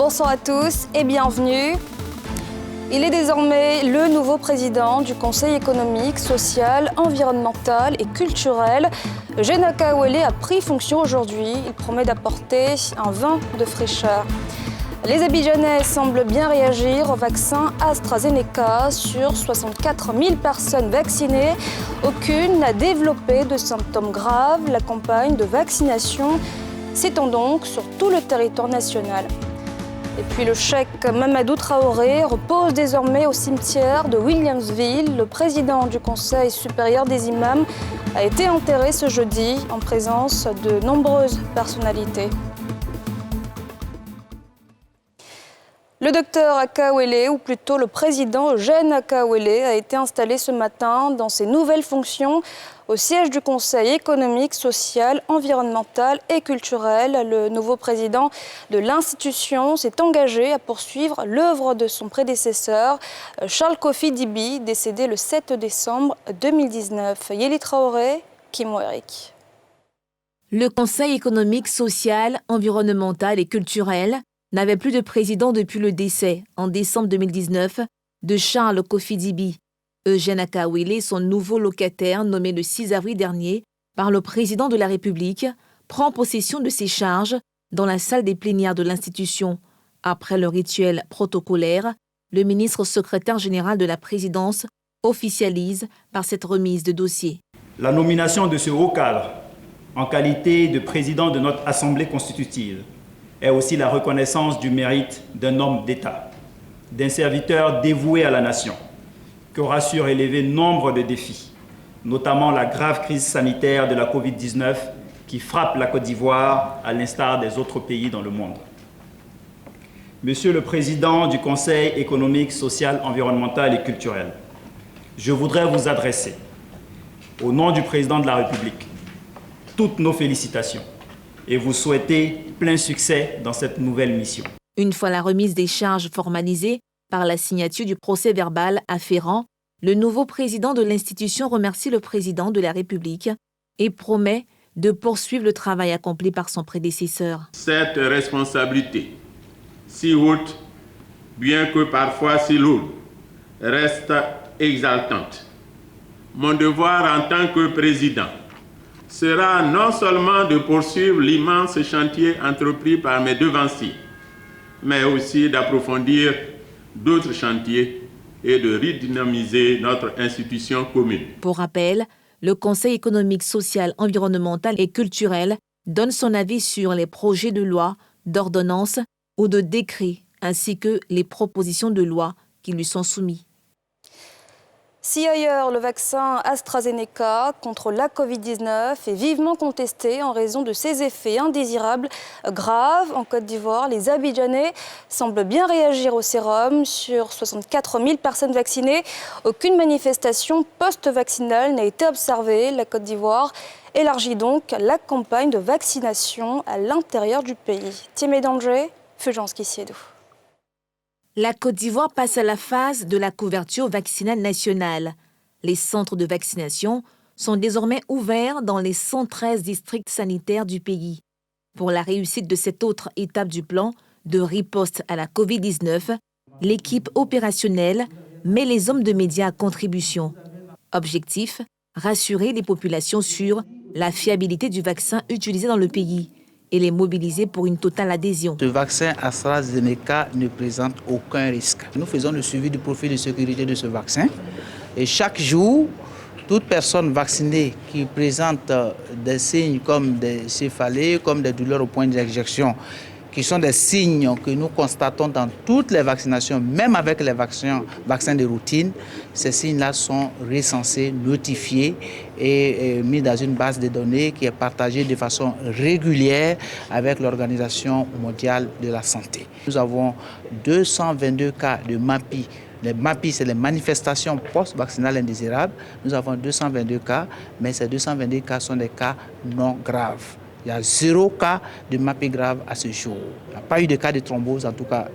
Bonsoir à tous et bienvenue. Il est désormais le nouveau président du Conseil économique, social, environnemental et culturel. Eugène Akaouele a pris fonction aujourd'hui. Il promet d'apporter un vent de fraîcheur. Les Abidjanais semblent bien réagir au vaccin AstraZeneca. Sur 64 000 personnes vaccinées, aucune n'a développé de symptômes graves. La campagne de vaccination s'étend donc sur tout le territoire national. Et puis le cheikh Mamadou Traoré repose désormais au cimetière de Williamsville. Le président du Conseil supérieur des imams a été enterré ce jeudi en présence de nombreuses personnalités. Le docteur Akaouele, ou plutôt le président Eugène Akaouele, a été installé ce matin dans ses nouvelles fonctions au siège du Conseil économique, social, environnemental et culturel. Le nouveau président de l'institution s'est engagé à poursuivre l'œuvre de son prédécesseur, Charles Kofi Dibi, décédé le 7 décembre 2019. Yéli Traoré, Kimo Eric. Le Conseil économique, social, environnemental et culturel n'avait plus de président depuis le décès, en décembre 2019, de Charles Kofi Dibi. Eugène Akaouele, son nouveau locataire, nommé le 6 avril dernier par le président de la République, prend possession de ses charges dans la salle des plénières de l'institution. Après le rituel protocolaire, le ministre secrétaire général de la présidence officialise par cette remise de dossier. La nomination de ce haut cadre, en qualité de président de notre Assemblée constitutive, est aussi la reconnaissance du mérite d'un homme d'État, d'un serviteur dévoué à la nation, qui aura su relever nombre de défis, notamment la grave crise sanitaire de la Covid-19 qui frappe la Côte d'Ivoire à l'instar des autres pays dans le monde. Monsieur le Président du Conseil économique, social, environnemental et culturel, je voudrais vous adresser, au nom du Président de la République, toutes nos félicitations et vous souhaiter plein succès dans cette nouvelle mission. Une fois la remise des charges formalisée par la signature du procès-verbal afférent, le nouveau président de l'institution remercie le président de la République et promet de poursuivre le travail accompli par son prédécesseur. Cette responsabilité, si haute, bien que parfois si lourde, reste exaltante. Mon devoir en tant que président sera non seulement de poursuivre l'immense chantier entrepris par mes devanciers, mais aussi d'approfondir d'autres chantiers et de redynamiser notre institution commune. Pour rappel, le Conseil économique, social, environnemental et culturel donne son avis sur les projets de loi, d'ordonnance ou de décret, ainsi que les propositions de loi qui lui sont soumises. Si ailleurs, le vaccin AstraZeneca contre la Covid-19 est vivement contesté en raison de ses effets indésirables graves, en Côte d'Ivoire, les Abidjanais semblent bien réagir au sérum. Sur 64 000 personnes vaccinées, aucune manifestation post-vaccinale n'a été observée. La Côte d'Ivoire élargit donc la campagne de vaccination à l'intérieur du pays. Tiemé Danger, Fulgence Kissiedou. La Côte d'Ivoire passe à la phase de la couverture vaccinale nationale. Les centres de vaccination sont désormais ouverts dans les 113 districts sanitaires du pays. Pour la réussite de cette autre étape du plan de riposte à la Covid-19, l'équipe opérationnelle met les hommes de médias à contribution. Objectif, rassurer les populations sur la fiabilité du vaccin utilisé dans le pays et les mobiliser pour une totale adhésion. Ce vaccin AstraZeneca ne présente aucun risque. Nous faisons le suivi du profil de sécurité de ce vaccin et chaque jour, toute personne vaccinée qui présente des signes comme des céphalées, comme des douleurs au point d'injection, qui sont des signes que nous constatons dans toutes les vaccinations, même avec les vaccins de routine, ces signes-là sont recensés, notifiés et mis dans une base de données qui est partagée de façon régulière avec l'Organisation mondiale de la santé. Nous avons 222 cas de MAPI. Les MAPI, c'est les manifestations post-vaccinales indésirables. Nous avons 222 cas, mais ces 222 cas sont des cas non graves. Il y a 0 cas de MAPI grave à ce jour. Il n'y a pas eu de cas de thrombose, en tout cas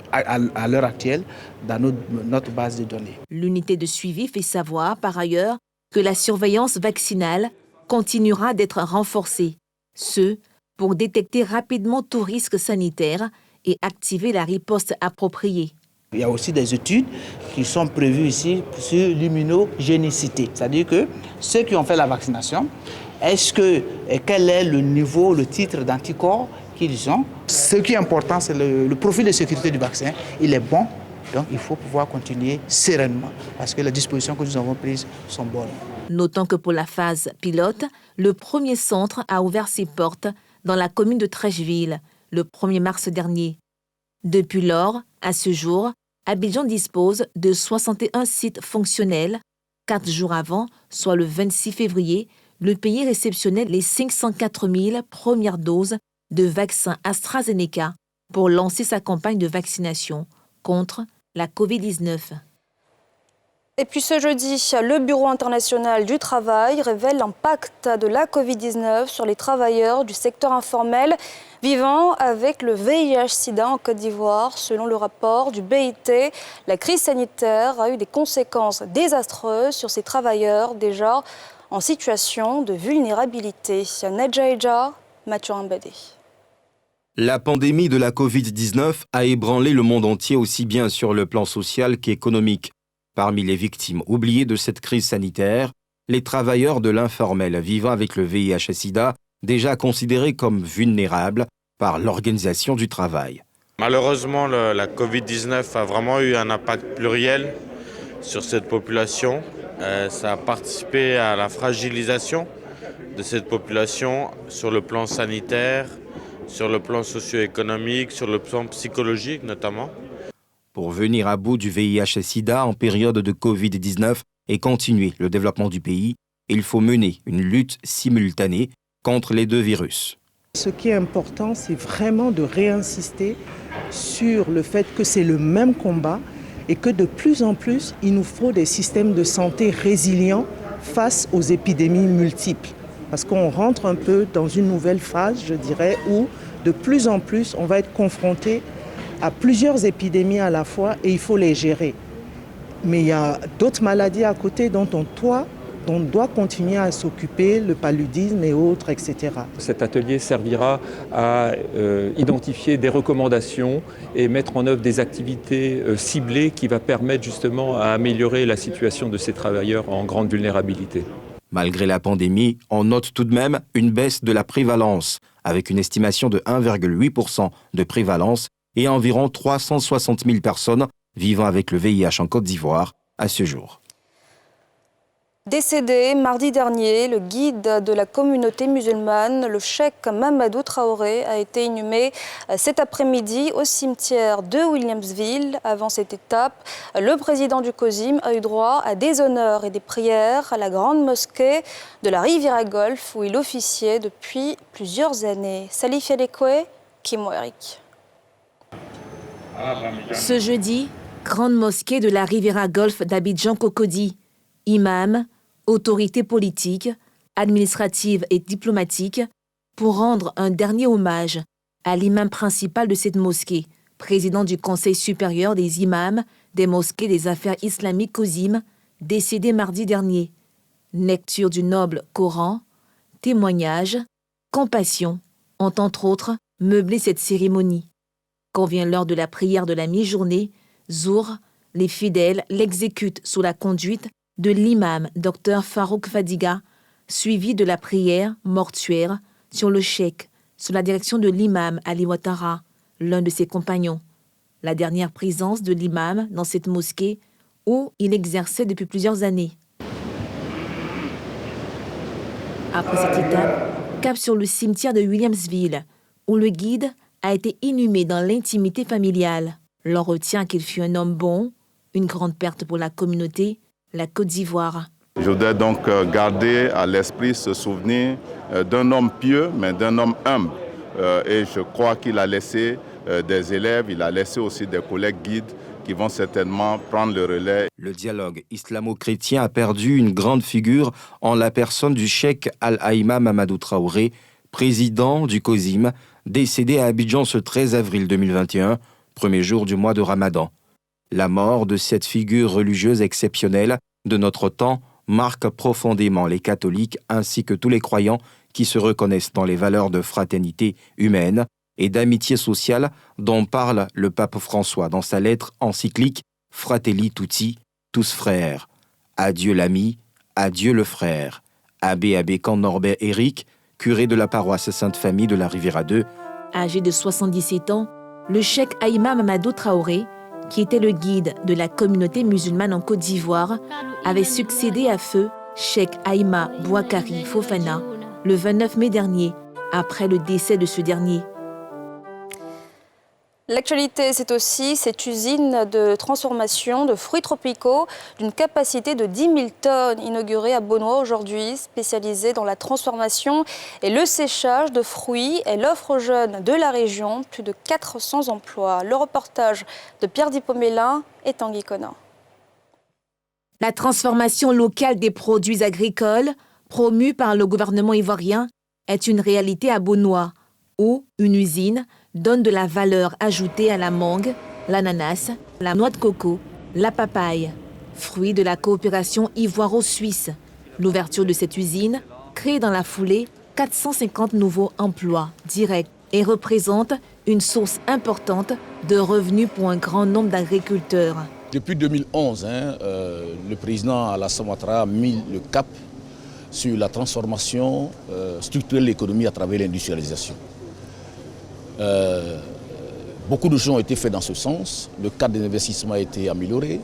à l'heure actuelle, dans notre base de données. L'unité de suivi fait savoir, par ailleurs, que la surveillance vaccinale continuera d'être renforcée. Ce, pour détecter rapidement tout risque sanitaire et activer la riposte appropriée. Il y a aussi des études qui sont prévues ici sur l'immunogénicité. C'est-à-dire que ceux qui ont fait la vaccination, quel est le niveau, le titre d'anticorps qu'ils ont? Ce qui est important, c'est le profil de sécurité du vaccin. Il est bon, donc il faut pouvoir continuer sereinement parce que les dispositions que nous avons prises sont bonnes. Notons que pour la phase pilote, le premier centre a ouvert ses portes dans la commune de Trècheville le 1er mars dernier. Depuis lors, à ce jour, Abidjan dispose de 61 sites fonctionnels. 4 jours avant, soit le 26 février, le pays réceptionnait les 504 000 premières doses de vaccin AstraZeneca pour lancer sa campagne de vaccination contre la Covid-19. Et puis ce jeudi, le Bureau international du travail révèle l'impact de la Covid-19 sur les travailleurs du secteur informel vivant avec le VIH-Sida en Côte d'Ivoire. Selon le rapport du BIT, la crise sanitaire a eu des conséquences désastreuses sur ces travailleurs déjà en situation de vulnérabilité. Nadjaïja, Mathieu Mbadé. La pandémie de la Covid-19 a ébranlé le monde entier aussi bien sur le plan social qu'économique. Parmi les victimes oubliées de cette crise sanitaire, les travailleurs de l'informel vivant avec le VIH-Sida, déjà considérés comme vulnérables par l'Organisation du travail. Malheureusement, la Covid-19 a vraiment eu un impact pluriel sur cette population. Ça a participé à la fragilisation de cette population sur le plan sanitaire, sur le plan socio-économique, sur le plan psychologique notamment. Pour venir à bout du VIH-Sida en période de Covid-19 et continuer le développement du pays, il faut mener une lutte simultanée contre les deux virus. Ce qui est important, c'est vraiment de réinsister sur le fait que c'est le même combat et que de plus en plus, il nous faut des systèmes de santé résilients face aux épidémies multiples. Parce qu'on rentre un peu dans une nouvelle phase, je dirais, où de plus en plus, on va être confronté à plusieurs épidémies à la fois et il faut les gérer. Mais il y a d'autres maladies à côté dont on doit continuer à s'occuper, le paludisme et autres, etc. Cet atelier servira à identifier des recommandations et mettre en œuvre des activités ciblées qui va permettre justement à améliorer la situation de ces travailleurs en grande vulnérabilité. Malgré la pandémie, on note tout de même une baisse de la prévalence, avec une estimation de 1,8% de prévalence et environ 360 000 personnes vivant avec le VIH en Côte d'Ivoire à ce jour. Décédé mardi dernier, le guide de la communauté musulmane, le cheikh Mamadou Traoré, a été inhumé cet après-midi au cimetière de Williamsville. Avant cette étape, le président du COSIM a eu droit à des honneurs et des prières à la grande mosquée de la Riviera Golf où il officiait depuis plusieurs années. Salif Yadekwe, Kimo Eric. Ce jeudi, grande mosquée de la Riviera Golf d'Abidjan-Cocody, imam, autorités politiques, administratives et diplomatiques, pour rendre un dernier hommage à l'imam principal de cette mosquée, président du Conseil supérieur des imams des mosquées des affaires islamiques COSIM, décédé mardi dernier. Lecture du noble Coran, témoignages, compassion ont entre autres meublé cette cérémonie. Quand vient l'heure de la prière de la mi-journée, Zour, les fidèles l'exécutent sous la conduite de l'imam Dr Farouk Fadiga, suivi de la prière mortuaire sur le cheikh, sous la direction de l'imam Ali Ouattara, l'un de ses compagnons. La dernière présence de l'imam dans cette mosquée où il exerçait depuis plusieurs années. Après cette étape, cap sur le cimetière de Williamsville, où le guide a été inhumé dans l'intimité familiale. L'on retient qu'il fut un homme bon, une grande perte pour la communauté, la Côte d'Ivoire. Je voudrais donc garder à l'esprit ce souvenir d'un homme pieux, mais d'un homme humble. Et je crois qu'il a laissé des élèves, il a laissé aussi des collègues guides qui vont certainement prendre le relais. Le dialogue islamo-chrétien a perdu une grande figure en la personne du cheikh Al-Haïma Mamadou Traoré, président du COSIM, décédé à Abidjan ce 13 avril 2021, premier jour du mois de Ramadan. La mort de cette figure religieuse exceptionnelle de notre temps marque profondément les catholiques ainsi que tous les croyants qui se reconnaissent dans les valeurs de fraternité humaine, et d'amitié sociale dont parle le pape François dans sa lettre encyclique Fratelli Tutti, tous frères. Adieu l'ami, adieu le frère. Abbé Abécan Norbert Éric, curé de la paroisse Sainte-Famille de la Riviera 2. Âgé de 77 ans, le cheikh Aïma Mamadou Traoré, qui était le guide de la communauté musulmane en Côte d'Ivoire, avait succédé à feu cheikh Aïma Bouakari Fofana le 29 mai dernier, après le décès de ce dernier. L'actualité, c'est aussi cette usine de transformation de fruits tropicaux d'une capacité de 10 000 tonnes inaugurée à Beaunois aujourd'hui, spécialisée dans la transformation et le séchage de fruits. Elle offre aux jeunes de la région plus de 400 emplois. Le reportage de Pierre Dipomélin et Tanguy Conan. La transformation locale des produits agricoles, promue par le gouvernement ivoirien, est une réalité à Beaunois, où une usine donne de la valeur ajoutée à la mangue, l'ananas, la noix de coco, la papaye, fruit de la coopération ivoiro-suisse. L'ouverture de cette usine crée dans la foulée 450 nouveaux emplois directs et représente une source importante de revenus pour un grand nombre d'agriculteurs. Depuis 2011, le président Alassane Ouattara a mis le cap sur la transformation structurelle de l'économie à travers l'industrialisation. Beaucoup de choses ont été faites dans ce sens. Le cadre des investissements a été amélioré.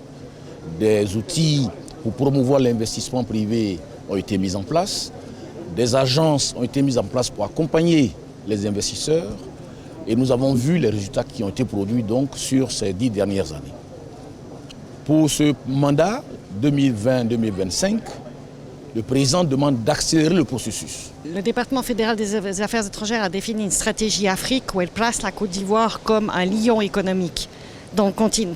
Des outils pour promouvoir l'investissement privé ont été mis en place. Des agences ont été mises en place pour accompagner les investisseurs. Et nous avons vu les résultats qui ont été produits donc sur ces 10 dernières années. Pour ce mandat 2020-2025, le président demande d'accélérer le processus. Le département fédéral des affaires étrangères a défini une stratégie Afrique où elle place la Côte d'Ivoire comme un lion économique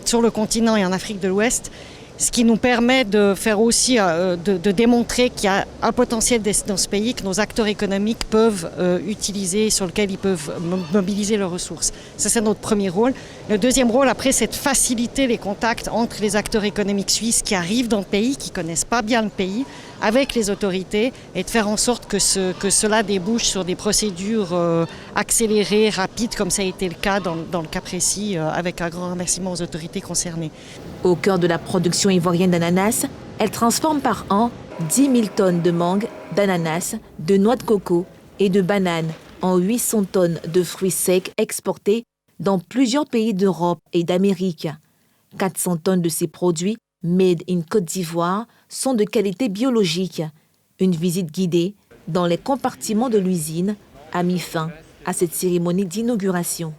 sur le continent et en Afrique de l'Ouest, ce qui nous permet de faire aussi, de démontrer qu'il y a un potentiel dans ce pays que nos acteurs économiques peuvent utiliser, sur lequel ils peuvent mobiliser leurs ressources. Ça, c'est notre premier rôle. Le deuxième rôle, après, c'est de faciliter les contacts entre les acteurs économiques suisses qui arrivent dans le pays, qui ne connaissent pas bien le pays, avec les autorités, et de faire en sorte que cela débouche sur des procédures accélérées, rapides, comme ça a été le cas dans le cas précis, avec un grand remerciement aux autorités concernées. Au cœur de la production ivoirienne d'ananas, elle transforme par an 10 000 tonnes de mangue, d'ananas, de noix de coco et de bananes en 800 tonnes de fruits secs exportés dans plusieurs pays d'Europe et d'Amérique. 400 tonnes de ces produits, made in Côte d'Ivoire, sont de qualité biologique. Une visite guidée dans les compartiments de l'usine a mis fin à cette cérémonie d'inauguration.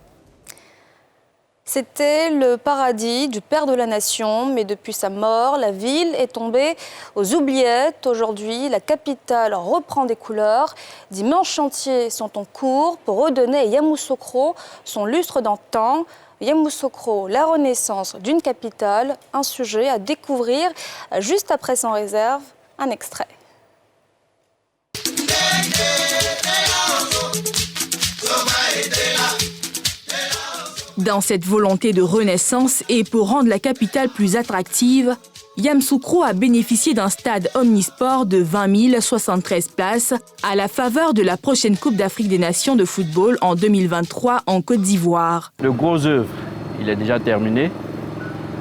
C'était le paradis du père de la nation, mais depuis sa mort, la ville est tombée aux oubliettes. Aujourd'hui, la capitale reprend des couleurs. D'immenses chantiers sont en cours pour redonner à Yamoussoukro son lustre d'antan. Yamoussoukro, la renaissance d'une capitale, un sujet à découvrir juste après Sans réserve, un extrait. Dans cette volonté de renaissance et pour rendre la capitale plus attractive, Yamoussoukro a bénéficié d'un stade omnisport de 20 073 places à la faveur de la prochaine Coupe d'Afrique des Nations de football en 2023 en Côte d'Ivoire. Le gros œuvre, il est déjà terminé.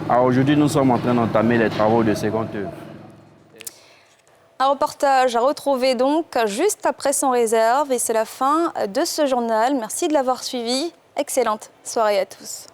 Aujourd'hui, nous sommes en train d'entamer les travaux de seconde œuvre. Un reportage à retrouver donc juste après Sans réserve et c'est la fin de ce journal. Merci de l'avoir suivi. Excellente soirée à tous.